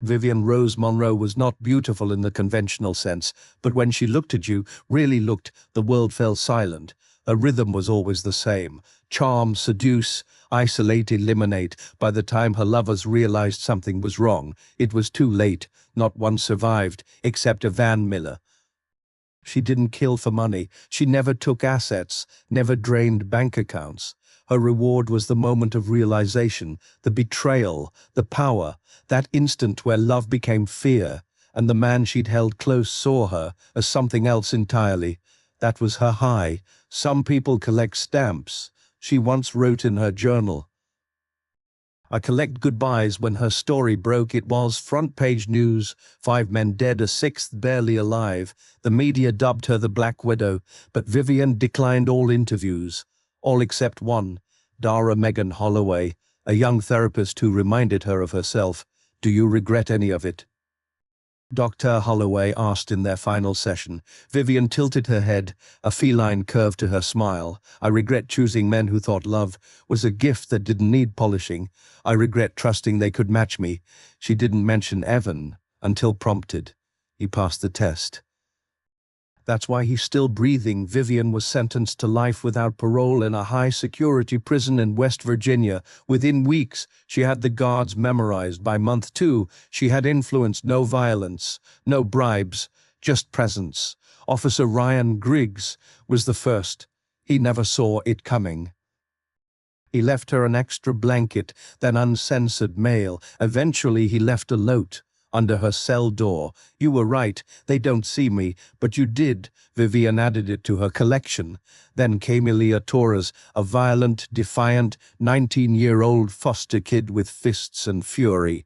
Vivien Rose Monroe was not beautiful in the conventional sense, but when she looked at you, really looked, the world fell silent. Her rhythm was always the same. Charm, seduce, isolate, eliminate. By the time her lovers realized something was wrong, it was too late. Not one survived, except a Van Miller. She didn't kill for money. She never took assets, never drained bank accounts. Her reward was the moment of realization, the betrayal, the power, that instant where love became fear, and the man she'd held close saw her as something else entirely. That was her high. Some people collect stamps. She once wrote in her journal, "I collect goodbyes." When her story broke, it was front-page news. 5 men dead, a 6th barely alive. The media dubbed her the Black Widow, but Vivien declined all interviews. All except one, Dara Megan Holloway, a young therapist who reminded her of herself. "Do you regret any of it?" Dr. Holloway asked in their final session. Vivien tilted her head, a feline curve to her smile. "I regret choosing men who thought love was a gift that didn't need polishing. I regret trusting they could match me." She didn't mention Evan until prompted. He passed the test. That's why he's still breathing. Vivien was sentenced to life without parole in a high-security prison in West Virginia. Within weeks, she had the guards memorized. By month 2, she had influence, no violence, no bribes, just presence. Officer Ryan Griggs was the first. He never saw it coming. He left her an extra blanket, then uncensored mail. Eventually, he left a note under her cell door. "You were right, they don't see me, but you did." Vivien added it to her collection. Then came Elia Torres, a violent, defiant, 19-year-old foster kid with fists and fury.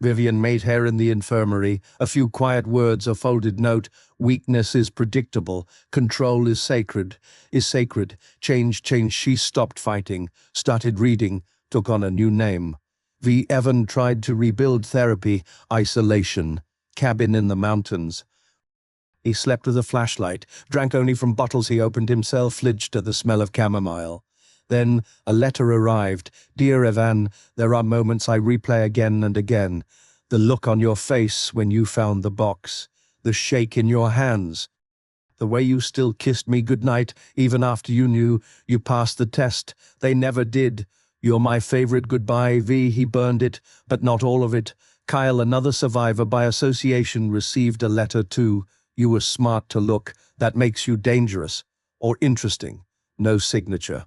Vivien made her in the infirmary, a few quiet words, a folded note. "Weakness is predictable. Control is sacred. Change. She stopped fighting, started reading, took on a new name. Evan tried to rebuild therapy, isolation, cabin in the mountains. He slept with a flashlight, drank only from bottles he opened himself, flinched at the smell of chamomile. Then a letter arrived. "Dear Evan, there are moments I replay again and again. The look on your face when you found the box, the shake in your hands, the way you still kissed me goodnight even after you knew you passed the test. They never did. You're my favorite goodbye, V." He burned it, but not all of it. Kyle, another survivor by association, received a letter too. "You were smart to look. That makes you dangerous. Or interesting." No signature.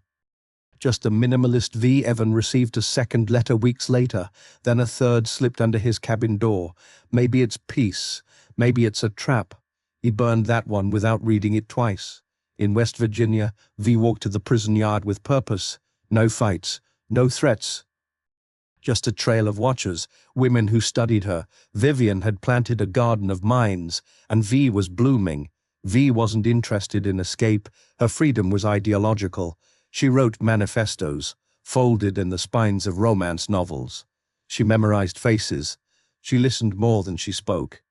Just a minimalist V. Evan received a second letter weeks later, then a third slipped under his cabin door. Maybe it's peace. Maybe it's a trap. He burned that one without reading it twice. In West Virginia, V walked to the prison yard with purpose. No fights. No threats, just a trail of watchers, women who studied her. Vivien had planted a garden of minds, and V was blooming. V wasn't interested in escape. Her freedom was ideological. She wrote manifestos, folded in the spines of romance novels. She memorized faces. She listened more than she spoke.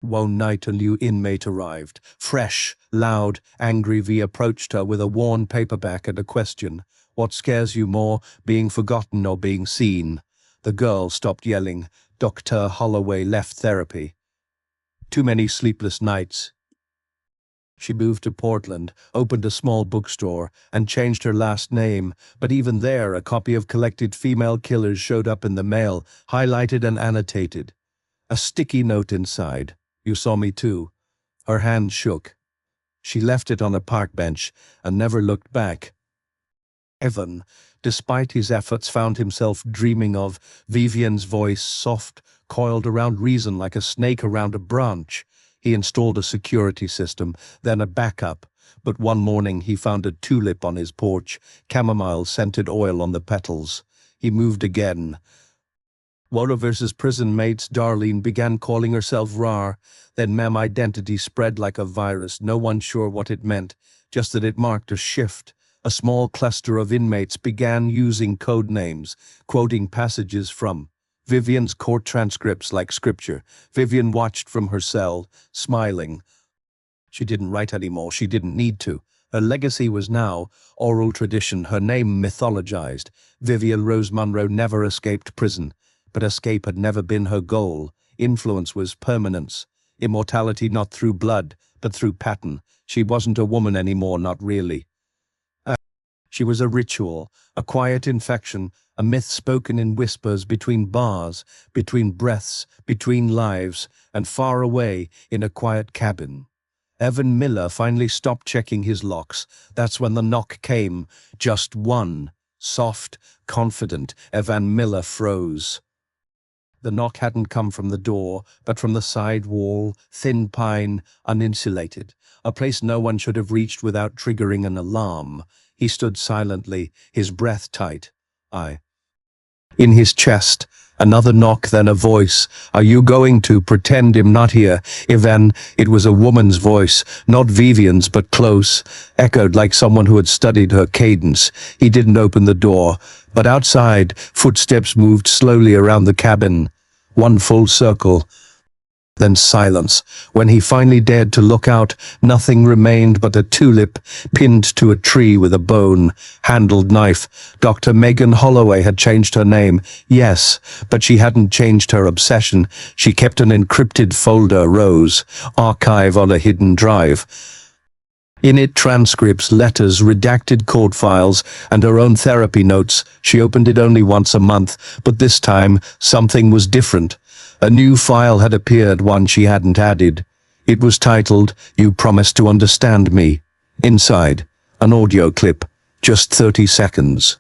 One night a new inmate arrived. Fresh, loud, angry. V approached her with a worn paperback and a question. "What scares you more, being forgotten or being seen?" The girl stopped yelling. Dr. Holloway left therapy. Too many sleepless nights. She moved to Portland, opened a small bookstore, and changed her last name. But even there, a copy of Collected Female Killers showed up in the mail, highlighted and annotated. A sticky note inside. "You saw me too." Her hand shook. She left it on a park bench and never looked back. Evan, despite his efforts, found himself dreaming of Vivien's voice, soft, coiled around reason like a snake around a branch. He installed a security system, then a backup. But one morning he found a tulip on his porch, chamomile-scented oil on the petals. He moved again. Wara versus prison mates. Darlene began calling herself Rar. Then Mem identity spread like a virus. No one sure what it meant, just that it marked a shift. A small cluster of inmates began using code names, quoting passages from Vivien's court transcripts like scripture. Vivien watched from her cell, smiling. She didn't write anymore. She didn't need to. Her legacy was now oral tradition, her name mythologized. Vivien Rose Monroe never escaped prison, But escape had never been her goal. Influence was permanence. Immortality not through blood, but through pattern. She wasn't a woman anymore, not really. She was a ritual, a quiet infection, a myth spoken in whispers between bars, between breaths, between lives, and far away in a quiet cabin. Evan Miller finally stopped checking his locks. That's when the knock came. Just one. Soft, confident. Evan Miller froze. The knock hadn't come from the door, but from the side wall, thin pine, uninsulated. A place no one should have reached without triggering an alarm. He stood silently, his breath tight. In his chest, another knock, then a voice. Are you going to pretend I'm not here? Ivan, it was a woman's voice, not Vivien's, but close, echoed like someone who had studied her cadence. He didn't open the door, but outside, footsteps moved slowly around the cabin. One full circle. Then silence. When he finally dared to look out, nothing remained but a tulip pinned to a tree with a bone-handled knife. Dr. Megan Holloway had changed her name, yes, but she hadn't changed her obsession. She kept an encrypted folder, Rose, archive on a hidden drive. In it, transcripts, letters, redacted court files, and her own therapy notes. She opened it only once a month, but this time, something was different. A new file had appeared, one she hadn't added. It was titled, You Promised to Understand Me. Inside, an audio clip, just 30 seconds.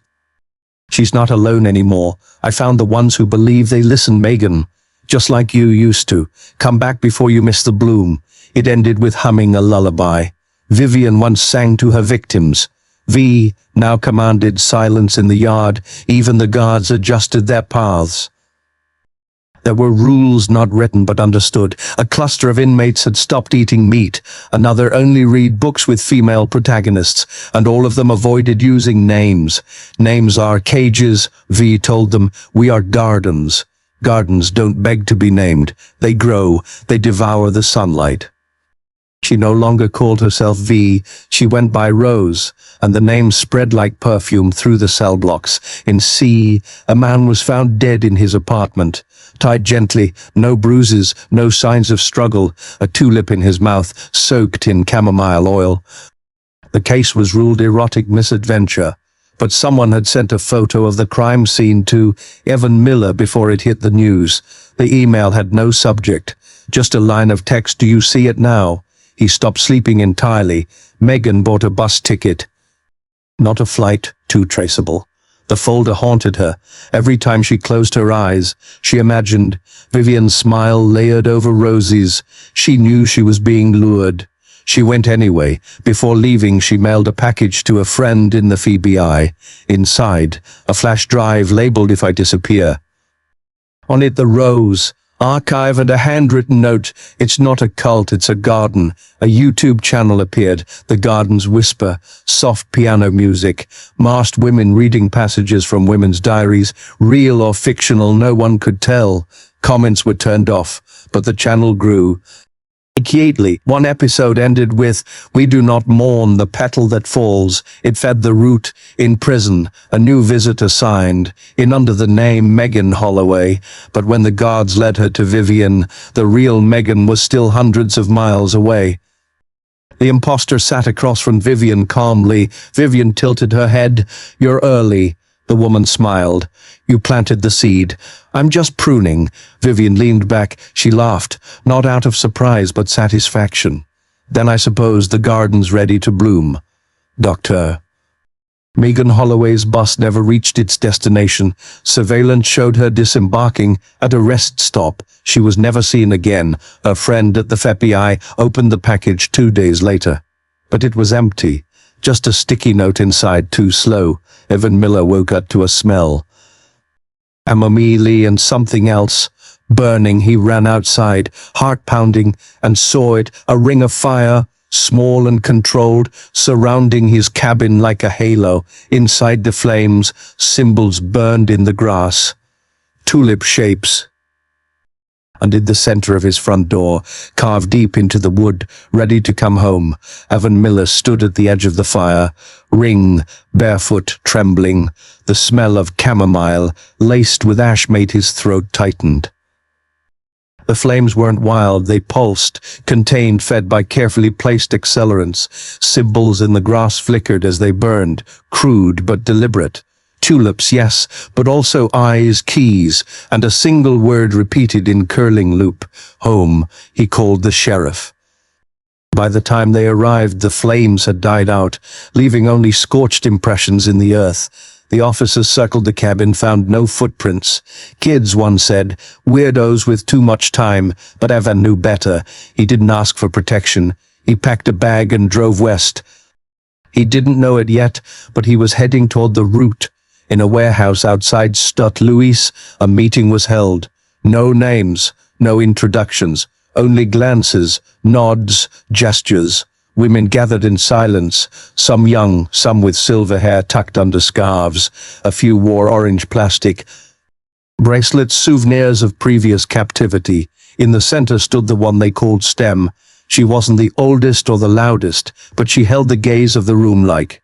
She's not alone anymore. I found the ones who believe they listen, Megan. Just like you used to. Come back before you miss the bloom. It ended with humming a lullaby. Vivien once sang to her victims. V now commanded silence in the yard. Even the guards adjusted their paths. There were rules not written but understood. A cluster of inmates had stopped eating meat. Another only read books with female protagonists, and all of them avoided using names. Names are cages, V told them. We are gardens. Gardens don't beg to be named. They grow. They devour the sunlight. She no longer called herself V, she went by Rose, and the name spread like perfume through the cell blocks. In C, a man was found dead in his apartment, tied gently, no bruises, no signs of struggle, a tulip in his mouth, soaked in chamomile oil. The case was ruled erotic misadventure, but someone had sent a photo of the crime scene to Evan Miller before it hit the news. The email had no subject, just a line of text, do you see it now? He stopped sleeping entirely. Megan bought a bus ticket. Not a flight, too traceable. The folder haunted her. Every time she closed her eyes, she imagined Vivien's smile layered over Rosie's. She knew she was being lured. She went anyway. Before leaving, she mailed a package to a friend in the FBI. Inside, a flash drive labeled If I Disappear. On it, the Rose archive and a handwritten note. It's not a cult, it's a garden. A YouTube channel appeared, The Garden's Whisper, soft piano music, masked women reading passages from women's diaries, real or fictional, no one could tell. Comments were turned off, but the channel grew. Immediately, one episode ended with, We do not mourn the petal that falls. It fed the root. In prison, a new visitor signed, in under the name Megan Holloway. But when the guards led her to Vivien, the real Megan was still hundreds of miles away. The imposter sat across from Vivien calmly. Vivien tilted her head. You're early. The woman smiled. You planted the seed. I'm just pruning. Vivien leaned back. She laughed, not out of surprise but satisfaction. Then I suppose the garden's ready to bloom. Doctor. Megan Holloway's bus never reached its destination. Surveillance showed her disembarking at a rest stop. She was never seen again. Her friend at the FBI opened the package 2 days later. But it was empty. Just a sticky note inside, too slow. Evan Miller woke up to a smell. Chamomile and something else. Burning, he ran outside, heart pounding, and saw it, a ring of fire, small and controlled, surrounding his cabin like a halo. Inside the flames, symbols burned in the grass. Tulip shapes. And in the center of his front door, carved deep into the wood, ready to come home, Evan Miller stood at the edge of the fire, ring, barefoot, trembling. The smell of chamomile, laced with ash, made his throat tighten. The flames weren't wild, they pulsed, contained, fed by carefully placed accelerants. Symbols in the grass flickered as they burned, crude but deliberate. Tulips, yes, but also eyes, keys, and a single word repeated in curling loop. Home, he called the sheriff. By the time they arrived, the flames had died out, leaving only scorched impressions in the earth. The officers circled the cabin, found no footprints. Kids, one said, weirdos with too much time, but Evan knew better. He didn't ask for protection. He packed a bag and drove west. He didn't know it yet, but he was heading toward the route. In a warehouse outside St. Louis, a meeting was held. No names, no introductions, only glances, nods, gestures. Women gathered in silence, some young, some with silver hair tucked under scarves. A few wore orange plastic bracelets, souvenirs of previous captivity. In the center stood the one they called Stem. She wasn't the oldest or the loudest, but she held the gaze of the room like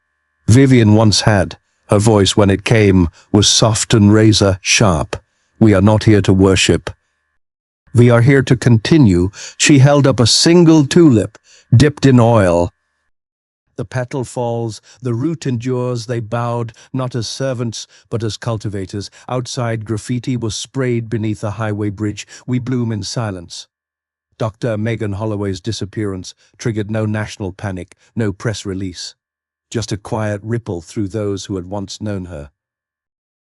Vivien once had. Her voice, when it came, was soft and razor sharp. We are not here to worship. We are here to continue. She held up a single tulip, dipped in oil. The petal falls, the root endures. They bowed, not as servants, but as cultivators. Outside, graffiti was sprayed beneath a highway bridge. We bloom in silence. Dr. Megan Holloway's disappearance triggered no national panic, no press release. Just a quiet ripple through those who had once known her.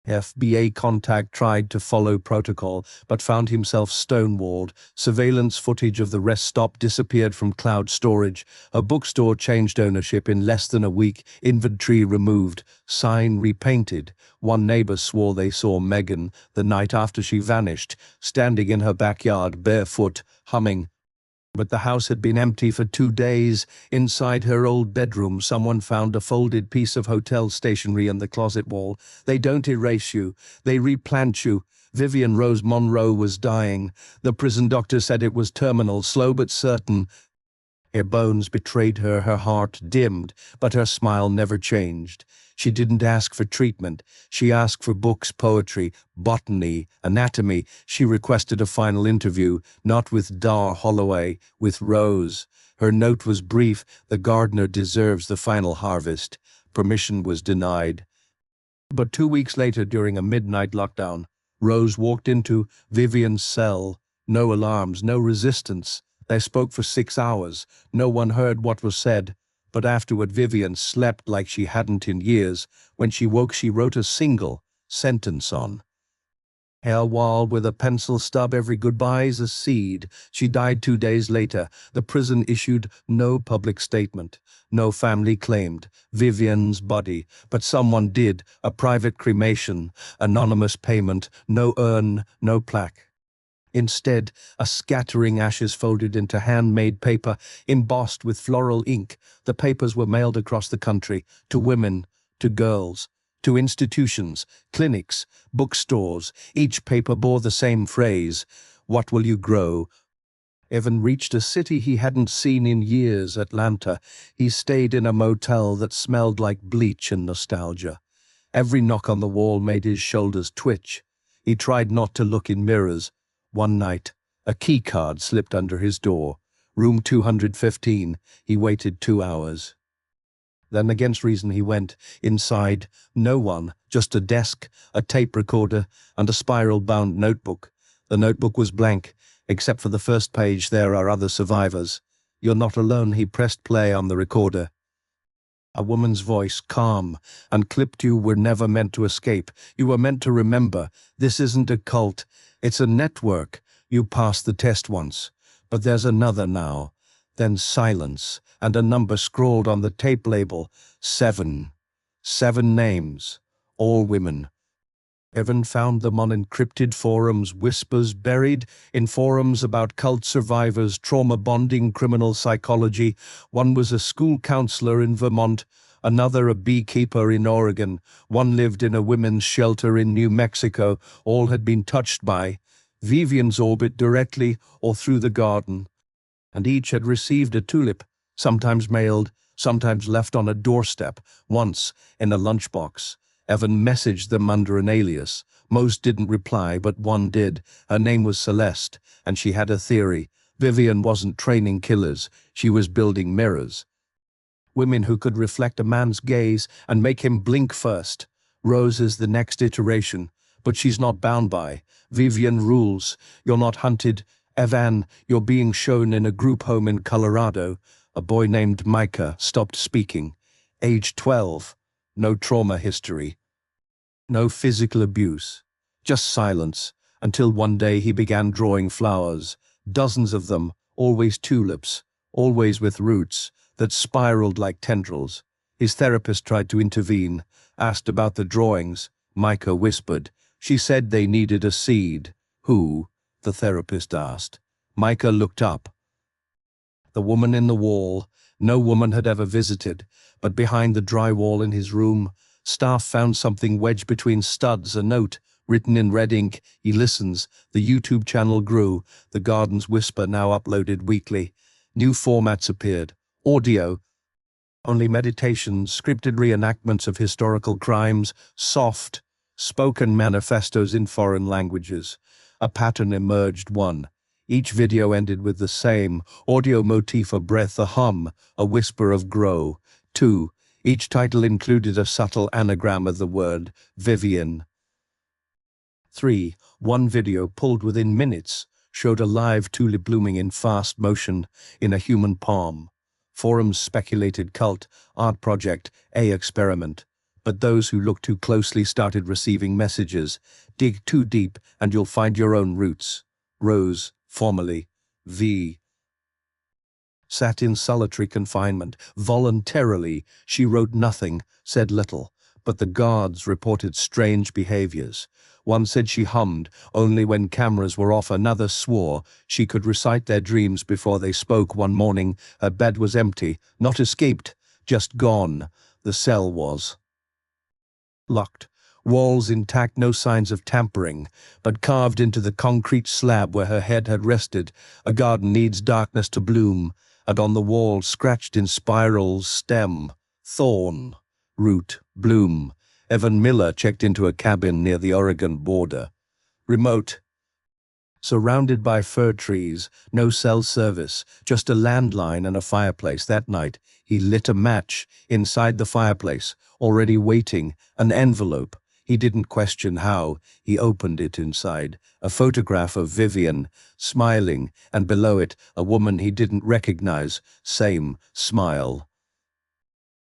FBA contact tried to follow protocol, but found himself stonewalled. Surveillance footage of the rest stop disappeared from cloud storage. A bookstore changed ownership in less than a week. Inventory removed. Sign repainted. One neighbor swore they saw Megan the night after she vanished, standing in her backyard, barefoot, humming. But the house had been empty for 2 days. Inside her old bedroom, someone found a folded piece of hotel stationery in the closet wall. They don't erase you, they replant you. Vivien Rose Monroe was dying. The prison doctor said it was terminal, slow but certain. Her bones betrayed her, her heart dimmed, but her smile never changed. She didn't ask for treatment. She asked for books, poetry, botany, anatomy. She requested a final interview, not with Dar Holloway, with Rose. Her note was brief: the gardener deserves the final harvest. Permission was denied. But 2 weeks later, during a midnight lockdown, Rose walked into Vivien's cell. No alarms, no resistance. They spoke for 6 hours. No one heard what was said. But afterward, Vivien slept like she hadn't in years. When she woke, she wrote a single sentence on her wall with a pencil stub. Every goodbye's a seed. She died 2 days later. The prison issued no public statement. No family claimed Vivien's body, but someone did. A private cremation, anonymous payment, no urn, no plaque. Instead, a scattering ashes folded into handmade paper, embossed with floral ink. The papers were mailed across the country, to women, to girls, to institutions, clinics, bookstores. Each paper bore the same phrase: "What will you grow?" Evan reached a city he hadn't seen in years, Atlanta. He stayed in a motel that smelled like bleach and nostalgia. Every knock on the wall made his shoulders twitch. He tried not to look in mirrors. One night, a key card slipped under his door. Room 215. He waited 2 hours. Then, against reason, he went. Inside, no one, just a desk, a tape recorder, and a spiral-bound notebook. The notebook was blank. Except for the first page, there are other survivors. You're not alone. He pressed play on the recorder. A woman's voice, calm and clipped. You were never meant to escape. You were meant to remember. This isn't a cult. It's a network. You passed the test once. But there's another now. Then silence, and a number scrawled on the tape label. 7. 7 names. All women. Evan found them on encrypted forums, whispers buried in forums about cult survivors, trauma bonding, criminal psychology. One was a school counselor in Vermont, another a beekeeper in Oregon. One lived in a women's shelter in New Mexico. All had been touched by Vivien's orbit directly or through the garden, and each had received a tulip, sometimes mailed, sometimes left on a doorstep, once in a lunchbox. Evan messaged them under an alias. Most didn't reply, but one did. Her name was Celeste, and she had a theory. Vivien wasn't training killers, she was building mirrors. Women who could reflect a man's gaze and make him blink first. Rose is the next iteration, but she's not bound by. Vivien rules. You're not hunted. Evan, you're being shown in a group home in Colorado. A boy named Micah stopped speaking. Age 12. No trauma history. No physical abuse. Just silence, until one day he began drawing flowers. Dozens of them, always tulips, always with roots that spiraled like tendrils. His therapist tried to intervene, asked about the drawings. Micah whispered. She said they needed a seed. Who? The therapist asked. Micah looked up. The woman in the wall. No woman had ever visited, but behind the drywall in his room, staff found something wedged between studs, a note, written in red ink. He listens. The YouTube channel grew. The Garden's Whisper now uploaded weekly. New formats appeared. Audio, only meditations, scripted reenactments of historical crimes, soft, spoken manifestos in foreign languages. A pattern emerged. One. Each video ended with the same audio motif, a breath, a hum, a whisper of grow. 2. Each title included a subtle anagram of the word Vivien. 3. One video, pulled within minutes, showed a live tulip blooming in fast motion in a human palm. Forums speculated cult, art project, experiment. But those who looked too closely started receiving messages. Dig too deep and you'll find your own roots. Rose, formerly V, sat in solitary confinement. Voluntarily, she wrote nothing, said little, but the guards reported strange behaviors. One said she hummed only when cameras were off. Another swore she could recite their dreams before they spoke. One morning, her bed was empty, not escaped, just gone. The cell was locked. Walls intact, no signs of tampering, but carved into the concrete slab where her head had rested. A garden needs darkness to bloom, and on the wall, scratched in spirals, stem, thorn, root, bloom. Evan Miller checked into a cabin near the Oregon border. Remote. Surrounded by fir trees, no cell service, just a landline and a fireplace. That night, he lit a match inside the fireplace, already waiting, an envelope. He didn't question how. He opened it. Inside, a photograph of Vivien, smiling, and below it, a woman he didn't recognize. Same smile.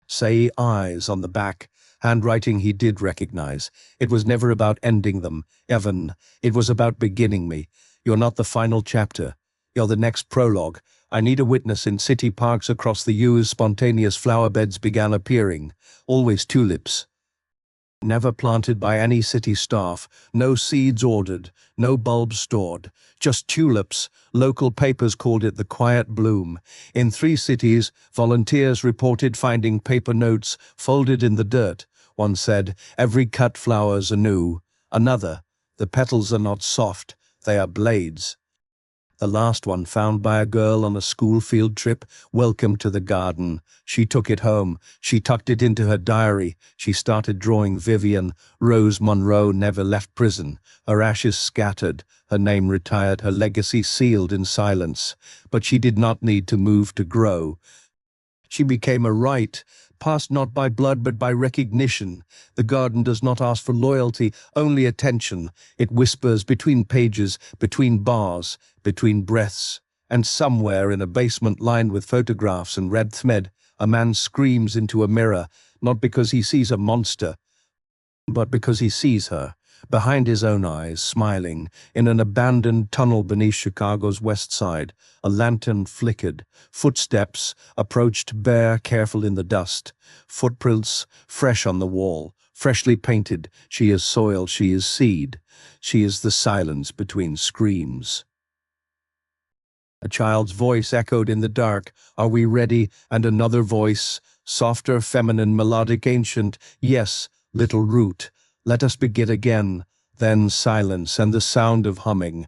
Say eyes on the back. Handwriting he did recognize. It was never about ending them, Evan. It was about beginning me. You're not the final chapter. You're the next prologue. I need a witness. In city parks across the U.S., spontaneous flower beds began appearing. Always tulips. Never planted by any city staff, no seeds ordered, no bulbs stored, just tulips. Local papers called it the quiet bloom. In 3 cities, volunteers reported finding paper notes folded in the dirt. One said, every cut flower's anew. Another, the petals are not soft, they are blades. The last one, found by a girl on a school field trip. Welcome to the garden. She took it home. She tucked it into her diary. She started drawing. Vivien Rose Monroe never left prison. Her ashes scattered, her name retired, her legacy sealed in silence. But she did not need to move to grow. She became a right, passed not by blood but by recognition. The garden does not ask for loyalty, only attention. It whispers between pages, between bars, between breaths. And somewhere in a basement lined with photographs and red thread, a man screams into a mirror, not because he sees a monster, but because he sees her, behind his own eyes, smiling, in an abandoned tunnel beneath Chicago's west side. A lantern flickered. Footsteps approached, bare, careful in the dust. Footprints fresh on the wall, freshly painted. She is soil, she is seed. She is the silence between screams. A child's voice echoed in the dark. Are we ready? And another voice, softer, feminine, melodic, ancient. Yes, little root. Let us begin again. Then silence and the sound of humming.